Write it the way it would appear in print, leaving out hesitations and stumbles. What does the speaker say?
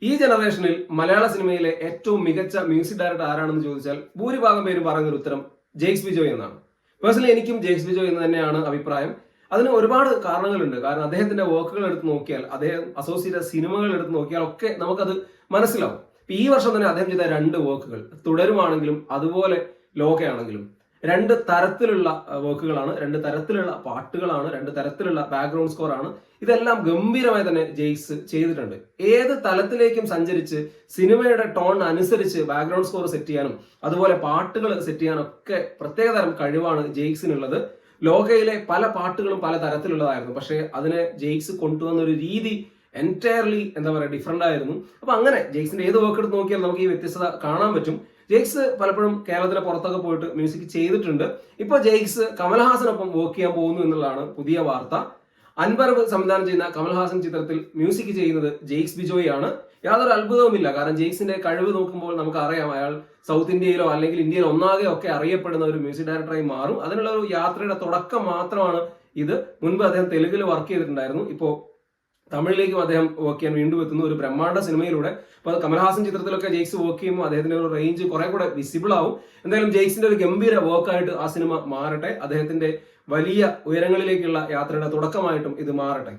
ഈ ജനറേഷനിൽ മലയാള സിനിമയിലെ ഏറ്റവും മികച്ച മ്യൂസിക് ഡയറക്ടർ ആരാണെന്ന് ചോദിച്ചാൽ ഭൂരിഭാഗം പേരും പറയുന്നൊരു ഉത്തരം ജെയ്ക്സ് ബിജോയ് എന്നാണ്. പേഴ്സണലി എനിക്കും ജെയ്ക്സ് ബിജോയ് എന്ന് തന്നെയാണ് അഭിപ്രായം. അതിന് ഒരുപാട് കാരണങ്ങളുണ്ട്. കാരണം അദ്ദേഹത്തിന്റെ വർക്കുകൾ എടുത്ത് നോക്കിയാൽ, അദ്ദേഹം അസോസിയേറ്റ് സിനിമകൾ എടുത്ത് നോക്കിയാൽ ഒക്കെ നമുക്കത് മനസ്സിലാവും. ഈ വർഷം തന്നെ അദ്ദേഹം ചെയ്ത 2 വർക്കുകൾ തുടരുമാണെങ്കിലും അതുപോലെ ലോകയാണെങ്കിലും 2 തരത്തിലുള്ള വർക്കുകളാണ്, 2 തരത്തിലുള്ള പാട്ടുകളാണ്, 2 തരത്തിലുള്ള ബാക്ക്ഗ്രൗണ്ട് സ്കോർ ആണ്. ഇതെല്ലാം ഗംഭീരമായി തന്നെ ജെയ്ക്സ് ചെയ്തിട്ടുണ്ട്. ഏത് തലത്തിലേക്കും സഞ്ചരിച്ച് സിനിമയുടെ ടോൺ അനുസരിച്ച് ബാക്ക്ഗ്രൗണ്ട് സ്കോർ സെറ്റ് ചെയ്യാനും അതുപോലെ പാട്ടുകൾ സെറ്റ് ചെയ്യാനും ഒക്കെ പ്രത്യേകതരം കഴിവാണ് ജെയ്ക്സിനുള്ളത്. ലോകയിലെ പല പാട്ടുകളും പല തരത്തിലുള്ളതായിരുന്നു. പക്ഷേ അതിനെ ജെയ്ക്സ് കൊണ്ടുവന്ന ഒരു രീതി എൻറ്റയർലി എന്താ പറയുക ഡിഫറെന്റ് ആയിരുന്നു. അപ്പൊ അങ്ങനെ ജെയ്ക്സിന്റെ ഏത് വർക്ക് എടുത്ത് നോക്കിയാൽ നമുക്ക് ഈ വ്യത്യസ്തത കാണാൻ പറ്റും. ജെയ്ക്സ് പലപ്പോഴും കേരളത്തിന് പുറത്തൊക്കെ പോയിട്ട് മ്യൂസിക് ചെയ്തിട്ടുണ്ട്. ഇപ്പൊ ജെയ്ക്സ് കമൽഹാസനൊപ്പം വർക്ക് ചെയ്യാൻ പോകുന്നു എന്നുള്ളതാണ് പുതിയ വാർത്ത. അൻവർ സംവിധാനം ചെയ്യുന്ന കമൽഹാസൻ ചിത്രത്തിൽ മ്യൂസിക് ചെയ്യുന്നത് ജെയ്ക്സ് ബിജോയ് ആണ്. യാതൊരു അത്ഭുതവുമില്ല. കാരണം ജെയ്ക്സിന്റെ കഴിവ് നോക്കുമ്പോൾ നമുക്ക് അറിയാം, അയാൾ സൗത്ത് ഇന്ത്യയിലോ അല്ലെങ്കിൽ ഇന്ത്യയിൽ ഒന്നാകെ ഒക്കെ അറിയപ്പെടുന്ന ഒരു മ്യൂസിക് ഡയറക്ടറായി മാറും. അതിനുള്ള ഒരു യാത്രയുടെ തുടക്കം മാത്രമാണ് ഇത്. മുൻപ് അദ്ദേഹം തെലുങ്കിൽ വർക്ക് ചെയ്തിട്ടുണ്ടായിരുന്നു. ഇപ്പോ തമിഴിലേക്കും അദ്ദേഹം വർക്ക് ചെയ്യാൻ വീണ്ടും എത്തുന്നു ഒരു ബ്രഹ്മാണ്ഡ സിനിമയിലൂടെ. അപ്പൊ കമൽഹാസൻ ചിത്രത്തിലൊക്കെ ജെയ്ക്സ് വർക്ക് ചെയ്യുമ്പോൾ അദ്ദേഹത്തിന്റെ ഒരു റേഞ്ച് കുറെ കൂടെ വിസിബിൾ ആവും. എന്തായാലും ജെയ്ക്സിന്റെ ഒരു ഗംഭീര വർക്കായിട്ട് ആ സിനിമ മാറട്ടെ. അദ്ദേഹത്തിന്റെ വലിയ ഉയരങ്ങളിലേക്കുള്ള യാത്രയുടെ തുടക്കമായിട്ടും ഇത് മാറട്ടെ.